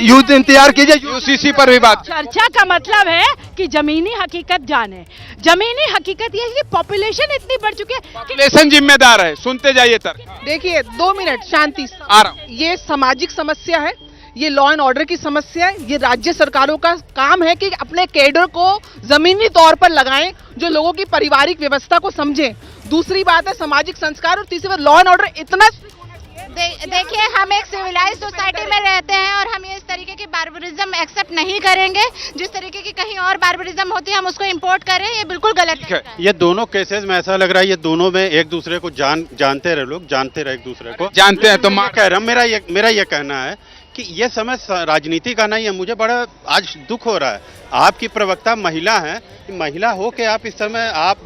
यूथ इंतजार कीजिए, यूसीसी पर भी बात। चर्चा का मतलब है कि जमीनी हकीकत जाने। जमीनी हकीकत ये है कि पॉपुलेशन इतनी बढ़ चुकी है, पॉपुलेशन जिम्मेदार है। सुनते जाइए तर्क। देखिए, 2 मिनट शांति। आ रहा हूं। ये सामाजिक समस्या है, ये लॉ एंड ऑर्डर की समस्या है। ये राज्य सरकारों का काम है कि अपने कैडर को जमीनी तौर पर लगाएं, जो लोगों की पारिवारिक व्यवस्था को समझें। दूसरी बात है सामाजिक संस्कार और तीसरी बात लॉ एंड ऑर्डर इतना देखिए, हम एक सिविलाइज्ड सोसाइटी में रहते हैं और हम इस तरीके की बार्बरिज्म एक्सेप्ट नहीं करेंगे। जिस तरीके की कहीं और बार्बरिज्म होती है हम उसको इंपोर्ट करें, ये बिल्कुल गलत है। ये दोनों केसेस में ऐसा लग रहा है ये दोनों में एक दूसरे को जानते रहे, लोग जानते रहे एक दूसरे को, जानते हैं। तो मैं कह रहा हूँ, मेरा ये कहना है कि ये समय राजनीति का नहीं है। मुझे बड़ा आज दुख हो रहा है, आपकी प्रवक्ता महिला है, महिला हो के आप इस समय आप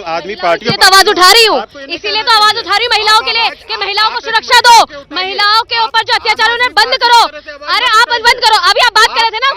आदमी पार्टी तो आवाज उठा रही हूँ, इसीलिए तो आवाज उठा रही हूँ महिलाओं के लिए कि महिलाओं को सुरक्षा दो, महिलाओं के ऊपर जो अत्याचार उन्हें बंद करो। अरे आप बंद करो। अभी आप बात कर रहे थे ना,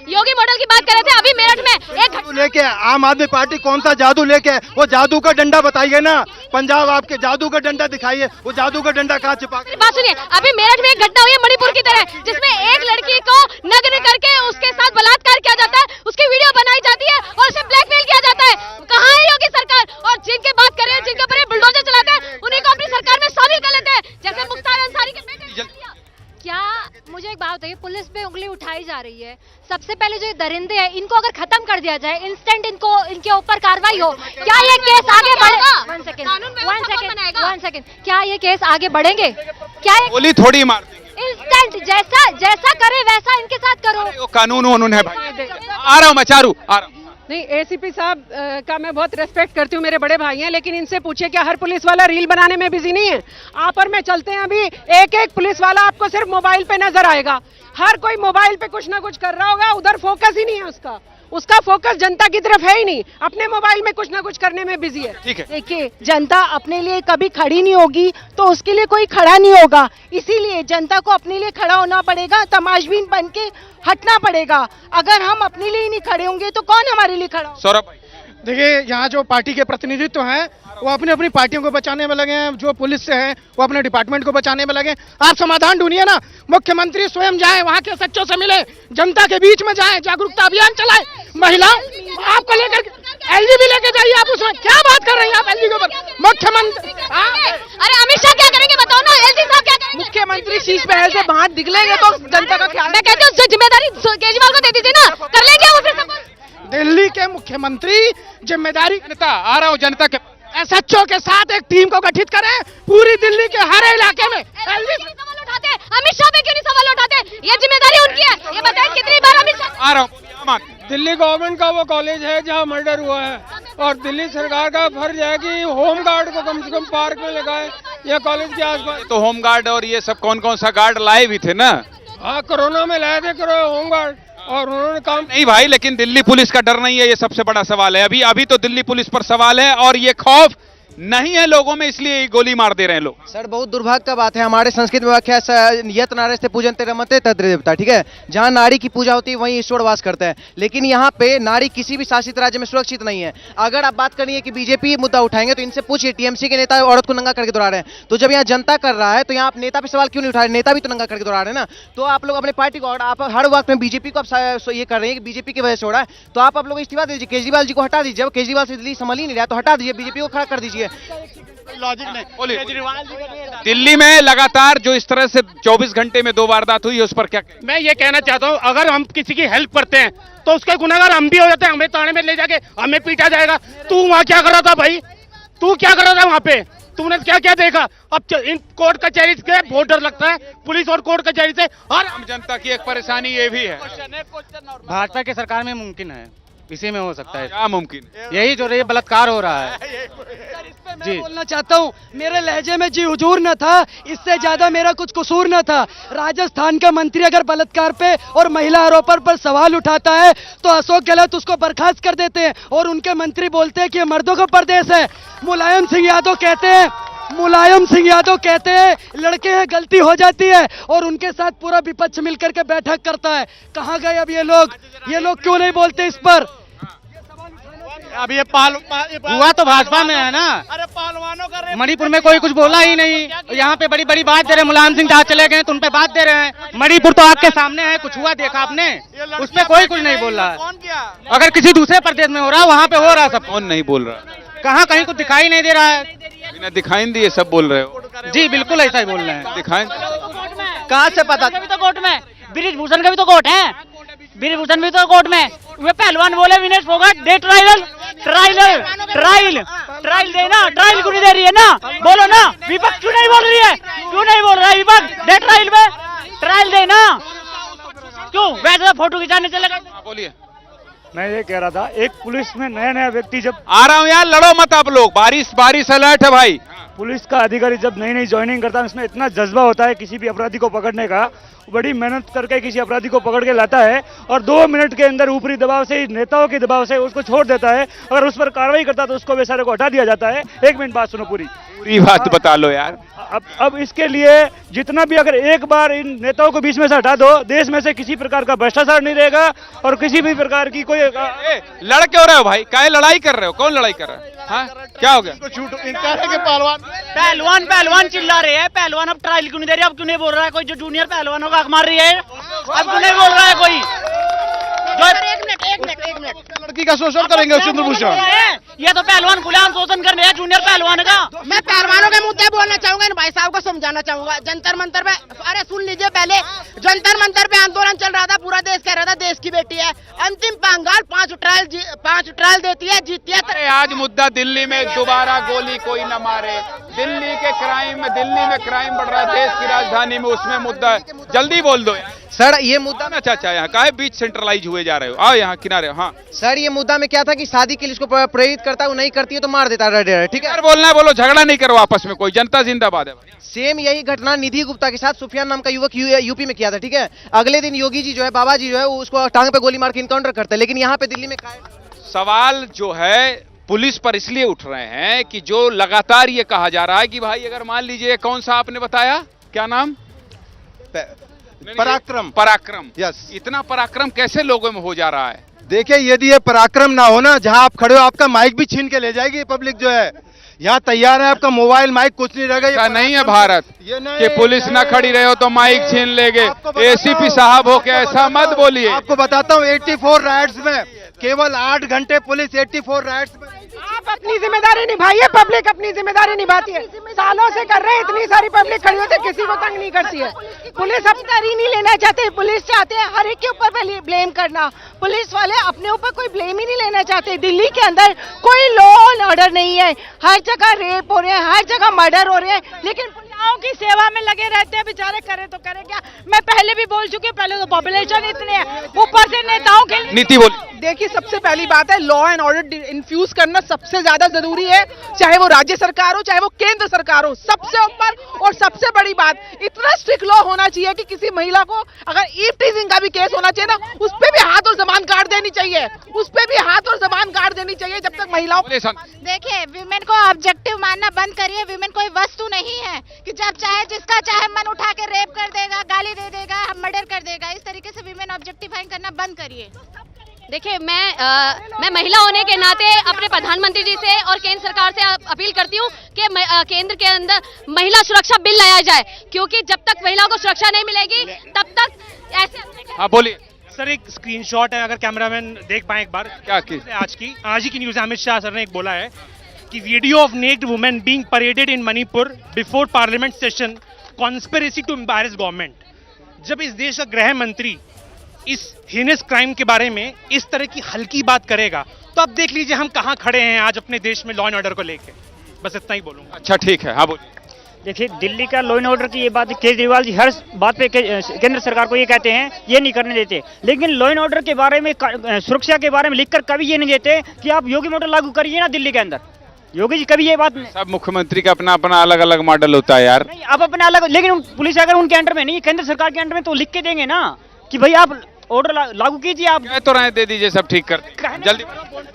योगी मॉडल की बात कर रहे थे, अभी मेरठ में एक लेके आम आदमी पार्टी कौन सा जादू लेके, वो जादू का डंडा बताइए ना। पंजाब आपके जादू का डंडा दिखाइए, वो जादू का डंडा कहाँ छिपा। बात सुनिए, अभी मेरठ में एक घटना हुई है मणिपुर की तरह, जिसमें एक लड़की को नग्न करके उसके साथ बलात्कार किया जाता है, उसकी वीडियो बनाई जाती है और उसे ब्लैकमेल किया जाता है। कहाँ है योगी सरकार? और जिनके बात कर रहे हैं, जिनके ऊपर बुलडोजर चलाते हैं, उन्हीं को अपनी सरकार में शामिल कर लेते हैं, जैसे मुख्तार अंसारी के बेटे। क्या मुझे एक बात बताइए, पुलिस पे उंगली उठाई जा रही है, सबसे पहले जो ये दरिंदे हैं इनको अगर खत्म कर दिया जाए, इंस्टेंट इनके ऊपर कार्रवाई हो, क्या ये केस आगे बढ़ेगा? वन सेकेंड, क्या ये केस आगे बढ़ेंगे? क्या ये गोली थोड़ी मार इंस्टेंट जैसा करे वैसा इनके साथ करो? वो कानून उन्होंने भाई। आ रहा हूँ मैं, चारू आ रहा हूँ। नहीं, एसीपी साहब का मैं बहुत रेस्पेक्ट करती हूँ, मेरे बड़े भाई हैं, लेकिन इनसे पूछिए क्या हर पुलिस वाला रील बनाने में बिजी नहीं है? आप और मैं चलते हैं, अभी एक एक पुलिस वाला आपको सिर्फ मोबाइल पे नजर आएगा। हर कोई मोबाइल पे कुछ ना कुछ कर रहा होगा, उधर फोकस ही नहीं है उसका फोकस जनता की तरफ है ही नहीं, अपने मोबाइल में कुछ ना कुछ करने में बिजी है। ठीक है, देखिए, जनता अपने लिए कभी खड़ी नहीं होगी तो उसके लिए कोई खड़ा नहीं होगा, इसीलिए जनता को अपने लिए खड़ा होना पड़ेगा, तमाशबीन बन के हटना पड़ेगा। अगर हम अपने लिए ही नहीं खड़े होंगे तो कौन हमारे लिए खड़ा? सौरभ भाई, देखिए, यहाँ जो पार्टी के प्रतिनिधित्व हैं वो अपनी अपनी पार्टियों को बचाने में लगे हैं, जो पुलिस से हैं वो अपने डिपार्टमेंट को बचाने में लगे हैं। आप समाधान ढूंढिए ना, मुख्यमंत्री स्वयं जाए, वहाँ के सच्चों से मिले, जनता के बीच में जाए, जागरूकता अभियान चलाए, महिलाओं आपको लेकर एलजी भी लेके जाइए। आप उसमें क्या बात कर रही हैं? आप एलजी के ऊपर मुख्यमंत्री, अरे अमित शाह क्या करेंगे बताओ ना, एलजी साहब क्या करेंगे? मुख्यमंत्री शीश महल से बाहर निकलेंगे तो जनता का ख्याल। मैं कहती हूँ जिम्मेदारी केजरीवाल को दे दीजिए ना, कर लेंगे वो फिर सब। दिल्ली के मुख्यमंत्री जिम्मेदारी, आ रहा हूँ जनता के एसएचओ के साथ एक टीम को गठित करें, पूरी दिल्ली के हर इलाके में। सवाल उठाते हैं अमित शाह पे क्यों नहीं सवाल उठाते? ये जिम्मेदारी उनकी है, ये बताएं कितनी बार अमित शाह। आ रहा हूँ। दिल्ली गवर्नमेंट का वो कॉलेज है जहाँ मर्डर हुआ है, और दिल्ली सरकार का फर्ज है कि होम गार्ड को कम से कम पार्क में लगाए या कॉलेज के आसपास। तो होम गार्ड और ये सब कौन कौन सा गार्ड लाए भी थे ना? हाँ, कोरोना में लाए थे होम गार्ड, और उन्होंने काम नहीं भाई, लेकिन दिल्ली पुलिस का डर नहीं है, ये सबसे बड़ा सवाल है। अभी तो दिल्ली पुलिस पर सवाल है और ये खौफ नहीं है लोगों में, इसलिए गोली मार दे रहे हैं लोग। सर, बहुत दुर्भाग्य का बात है, हमारे संस्कृत में वाक्य है यत नारेस्ते पूजन्ते रमते तत्र देवता, ठीक है? जहां नारी की पूजा होती है वहीं ईश्वर वास करता है, लेकिन यहाँ पे नारी किसी भी शासित राज्य में सुरक्षित नहीं है। अगर आप बात करिए कि बीजेपी मुद्दा उठाएंगे तो इनसे पूछिए, टीएमसी के नेता औरत को नंगा करके दौड़ा रहे हैं, तो जब यहाँ जनता कर रहा है तो यहाँ आप नेता पे सवाल क्यों नहीं उठा रहे? नेता भी तो नंगा करके दौड़ा रहे हैं ना। तो आप लोग अपने पार्टी को, और आप हर वक्त में बीजेपी को आप ये कर रहे हैं कि बीजेपी की वजह से हो रहा है, तो आप लोग इस्तीफा दीजिए, केजरीवाल जी को हटा दीजिए। जब केजरीवाल से दिल्ली संभाल ही नहीं रहा तो हटा दीजिए, बीजेपी को खड़ा कर दीजिए। लॉजिक नहीं। दिल्ली में लगातार जो इस तरह से 24 घंटे में 2 वारदात हुई है, उस पर क्या? मैं ये कहना चाहता हूँ, अगर हम किसी की हेल्प करते हैं तो उसके गुनहगार हम भी हो जाते हैं, हमें थाने में ले जाके हमें पीटा जाएगा। तू वहाँ क्या कर रहा था भाई? तू क्या कर रहा था वहाँ पे? तूने क्या क्या देखा? अब इन कोर्ट कचहरी से बहुत डर लगता है, पुलिस और कोर्ट कचहरी से। और आम जनता की एक परेशानी ये भी है, भाजपा की सरकार में मुमकिन है, इसी में हो सकता है। क्या मुमकिन? यही जो ये बलात्कार हो रहा है। मैं बोलना चाहता हूँ, मेरे लहजे में जी हुजूर न था, इससे ज्यादा मेरा कुछ कसूर न था। राजस्थान का मंत्री अगर बलात्कार पे और महिला आरोपण पर सवाल उठाता है तो अशोक गहलोत उसको बर्खास्त कर देते हैं, और उनके मंत्री बोलते हैं कि ये मर्दों का प्रदेश है। मुलायम सिंह यादव कहते हैं लड़के हैं, गलती हो जाती है, और उनके साथ पूरा विपक्ष मिलकर के बैठक करता है। कहाँ गए अब ये लोग क्यों नहीं बोलते इस पर? अब ये हुआ तो भाजपा में है ना। अरे पहलवानों का मणिपुर में कोई कुछ बोला ही नहीं, यहाँ पे बड़ी बड़ी बात दे रहे हैं। मुलायम सिंह जहाँ चले गए तो उन पे बात दे रहे हैं। मणिपुर तो आपके सामने है, कुछ हुआ देखा आपने? उस पर कोई कुछ नहीं बोल रहा है। अगर किसी दूसरे प्रदेश में हो रहा है वहाँ पे हो रहा सब। कौन नहीं बोल रहा? कहाँ कहीं कुछ दिखाई नहीं दे रहा है। बिना दिखाई दिए सब बोल रहे हो? जी बिल्कुल ऐसा ही बोल रहे हैं। दिखाई कहाँ से पता? तो कोर्ट में ब्रिजभूषण का भी तो कोर्ट है, ब्रिजभूषण भी तो कोर्ट में। वे पहलवान बोले विनेश फोगाट दे ट्रायल ट्रायल ट्रायल दे ना, ट्रायल क्यों नहीं दे रही है ना, बोलो ना, विपक्ष क्यों नहीं बोल रही है, क्यों नहीं बोल रहा है विपक्ष, दे ट्रायल में, ट्रायल दे ना, क्यों वैसे फोटो खिंचाने चले गए। बोलिए। मैं ये कह रहा था, एक पुलिस में नया नया व्यक्ति जब आ रहा हूं यार, लड़ो मत आप लोग, बारिश अलर्ट है भाई। पुलिस का अधिकारी जब नई नई ज्वाइनिंग करता है, उसमें इतना जज्बा होता है किसी भी अपराधी को पकड़ने का, बड़ी मेहनत करके किसी अपराधी को पकड़ के लाता है और 2 मिनट के अंदर ऊपरी दबाव से, नेताओं के दबाव से उसको छोड़ देता है। अगर उस पर कार्रवाई करता तो उसको बेचारे को हटा दिया जाता है। 1 मिनट बात सुनो, पूरी बात बता लो यार। अब इसके लिए जितना भी, अगर एक बार इन नेताओं को बीच में से हटा दो, देश में से किसी प्रकार का भ्रष्टाचार नहीं रहेगा और किसी भी प्रकार की कोई लड़ क्यों रहे हो भाई, काहे लड़ाई कर रहे हो, कौन लड़ाई कर रहा है, हाँ क्या हो गया? पहलवान चिल्ला रहे हैं, पहलवान अब ट्रायल क्यों नहीं दे रहे, अब क्यों नहीं बोल रहा है कोई, जो जूनियर पहलवान होगा मार रही है, अब क्यों नहीं बोल रहा है कोई, एक मिनट लड़की का शोषण करेंगे चंद्रभूषण, ये तो पहलवान गुलाम शोषण करने हैं जूनियर पहलवान का। मैं पहलवानों के मुद्दे बोलना चाहूंगा, इन भाई साहब को समझाना चाहूंगा। जंतर मंतर पे, अरे सुन लीजिए, पहले जंतर मंतर पे आंदोलन चल रहा था, पूरा देश कह रहा था देश की बेटी है, अंतिम पंगाल 5 ट्रायल देती है, जीतती है। अरे आज मुद्दा दिल्ली में, दोबारा गोली कोई न मारे, दिल्ली में क्राइम बढ़ रहा है, देश की राजधानी में, उसमें मुद्दा है, जल्दी बोल दो सर। ये मुद्दा में अच्छा यहाँ काहे बीच सेंट्रलाइज हुए जा रहे हो, आओ यहाँ किनारे। हाँ सर, ये मुद्दा में क्या था कि शादी के लिए इसको प्रेरित करता है, वो नहीं करती है तो मार देता है, ठीक है? बोलना है बोलो, झगड़ा नहीं करो आपस में, कोई जनता जिंदाबाद है। सेम यही घटना निधि गुप्ता के साथ सुफियान नाम का युवक यूपी में किया था, ठीक है? अगले दिन योगी जी जो है, बाबा जी जो है, उसको टांग पे गोली मार के इनकाउंटर करते हैं, लेकिन यहाँ पे दिल्ली में सवाल जो है पुलिस पर इसलिए उठ रहे हैं कि जो लगातार ये कहा जा रहा है कि भाई अगर मान लीजिए, कौन सा आपने बताया, क्या नाम, पराक्रम, यस, इतना पराक्रम कैसे लोगों में हो जा रहा है? देखिए, यदि ये पराक्रम ना हो ना, जहां आप खड़े हो आपका माइक भी छीन के ले जाएगी पब्लिक जो है। यहाँ तैयार है, आपका मोबाइल माइक कुछ नहीं रहेगा। ऐसा नहीं है भारत कि पुलिस ना खड़ी रहे हो तो माइक छीन लेंगे। एसीपी साहब हो के ऐसा मत बोलिए। आपको बताता हूँ, 84 राइट्स में केवल 8 घंटे पुलिस 84 राइट्स में। आप अपनी जिम्मेदारी निभाइए, पब्लिक अपनी जिम्मेदारी निभाती है, सालों से कर रहे हैं, इतनी सारी पब्लिक खड़ी होती है, किसी को तंग नहीं करती है। पुलिस अपनी नहीं लेना चाहते, पुलिस चाहते हैं हर एक के ऊपर ब्लेम करना, पुलिस वाले अपने ऊपर कोई ब्लेम ही नहीं लेना चाहते। दिल्ली के अंदर कोई लॉ एंड ऑर्डर नहीं है, हर जगह रेप हो रहे हैं, हर जगह मर्डर हो रहे हैं, लेकिन पुलिस की सेवा में लगे रहते हैं, बेचारे करे तो करे क्या। मैं पहले भी बोल चुकी हूँ, पहले तो पॉपुलेशन इतने है, ऊपर से नेताओं के नीति बोल। देखिए, सबसे पहली बात है, लॉ एंड ऑर्डर इन्फ्यूज करना सबसे ज्यादा जरूरी है, चाहे वो राज्य सरकार हो चाहे वो केंद्र सरकार हो, सबसे ऊपर। और सबसे बड़ी बात, इतना स्ट्रिक्ट लॉ होना चाहिए कि किसी महिला को अगर ईव टीजिंग का भी केस होना चाहिए ना, उस पर भी हाथ और जबान काट देनी चाहिए, उस पर भी हाथ और जबान काट देनी चाहिए, जब तक महिलाओं। देखिए, विमेन को ऑब्जेक्टिव मानना बंद करिए, विमेन कोई वस्तु नहीं है कि जब चाहे जिसका चाहे मन उठा के रेप कर देगा, गाली दे देगा, मर्डर कर देगा। इस तरीके से विमेन ऑब्जेक्टिफाइंग करना बंद करिए। देखिए, मैं महिला होने के नाते अपने प्रधानमंत्री जी से और केंद्र सरकार से अपील करती हूँ कि केंद्र के अंदर महिला सुरक्षा बिल लाया जाए, क्योंकि जब तक महिलाओं को सुरक्षा नहीं मिलेगी तब तक ऐसे। हाँ बोलिए सर। एक स्क्रीनशॉट है, अगर कैमरामैन देख पाए एक बार, क्या आज की न्यूज, अमित शाह सर ने एक बोला है कि video of naked women being paraded in Manipur before parliament session, conspiracy to embarrass government. जब इस देश का गृह मंत्री इस हीनस क्राइम के बारे में इस तरह की हल्की बात करेगा, तो अब देख लीजिए हम कहां खड़े हैं आज अपने देश में लॉ एंड ऑर्डर को लेके। बस इतना ही बोलूंगा। अच्छा ठीक है, हाँ बोलिए। देखिए, दिल्ली का लॉ एंड ऑर्डर की ये बात केजरीवाल जी हर बात पे केंद्र सरकार को ये कहते हैं, ये नहीं करने देते, लेकिन लॉ एंड ऑर्डर के बारे में, सुरक्षा के बारे में लिखकर कभी ये नहीं देते कि आप योगी मॉडल लागू करिए ना दिल्ली के अंदर। योगी जी कभी ये बात नहीं। सब मुख्यमंत्री का अपना अपना अलग अलग मॉडल होता है यार। नहीं, अब अपना अलग, लेकिन पुलिस अगर उनके अंडर में नहीं, केंद्र सरकार के अंडर में, तो लिख के देंगे ना कि भाई आप ऑर्डर लागू कीजिए। आप कह तो रहे, दे दीजिए, सब ठीक कर जल्दी।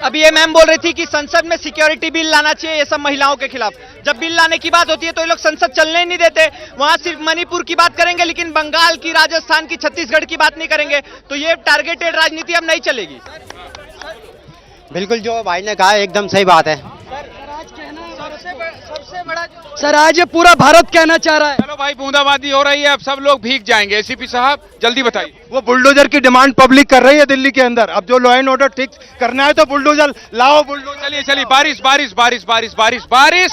अभी ये मैम बोल रही थी कि संसद में सिक्योरिटी बिल लाना चाहिए ये सब महिलाओं के खिलाफ। जब बिल लाने की बात होती है तो ये लोग संसद चलने ही नहीं देते। वहां सिर्फ मणिपुर की बात करेंगे, लेकिन बंगाल की, राजस्थान की, छत्तीसगढ़ की बात नहीं करेंगे। तो ये टारगेटेड राजनीति अब नहीं चलेगी। बिल्कुल, जो भाई ने कहा एकदम सही बात है। सर, आज ये पूरा भारत कहना चाह रहा है। चलो भाई, बूंदाबांदी हो रही है, अब सब लोग भीग जाएंगे। एसीपी साहब जल्दी बताइए। वो बुलडोजर की डिमांड पब्लिक कर रही है दिल्ली के अंदर। अब जो लॉ एंड ऑर्डर ठीक करना है तो बुलडोजर लाओ, बुलडोजर। चलिए, बारिश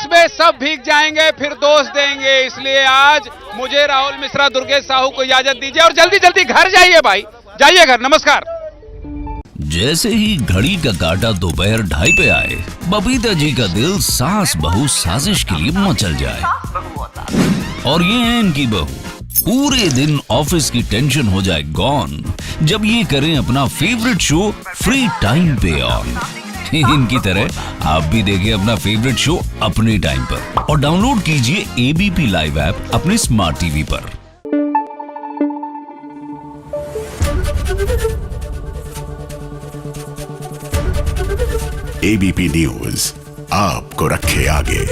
में सब भीग जाएंगे, फिर दोष देंगे। इसलिए आज मुझे राहुल मिश्रा, दुर्गेश साहू को इजाजत दीजिए और जल्दी जल्दी घर जाइए भाई, जाइए घर। नमस्कार। जैसे ही घड़ी का काटा दोपहर 2:30 पे आए, बबीता जी का दिल सास बहू साजिश के लिए मचल जाए। और ये है इनकी बहू, पूरे दिन ऑफिस की टेंशन हो जाए गॉन जब ये करें अपना फेवरेट शो फ्री टाइम पे ऑन। इनकी तरह आप भी देखिए अपना फेवरेट शो अपने टाइम पर और डाउनलोड कीजिए एबीपी लाइव ऐप अपने स्मार्ट टीवी पर। एबीपी न्यूज आपको रखे आगे।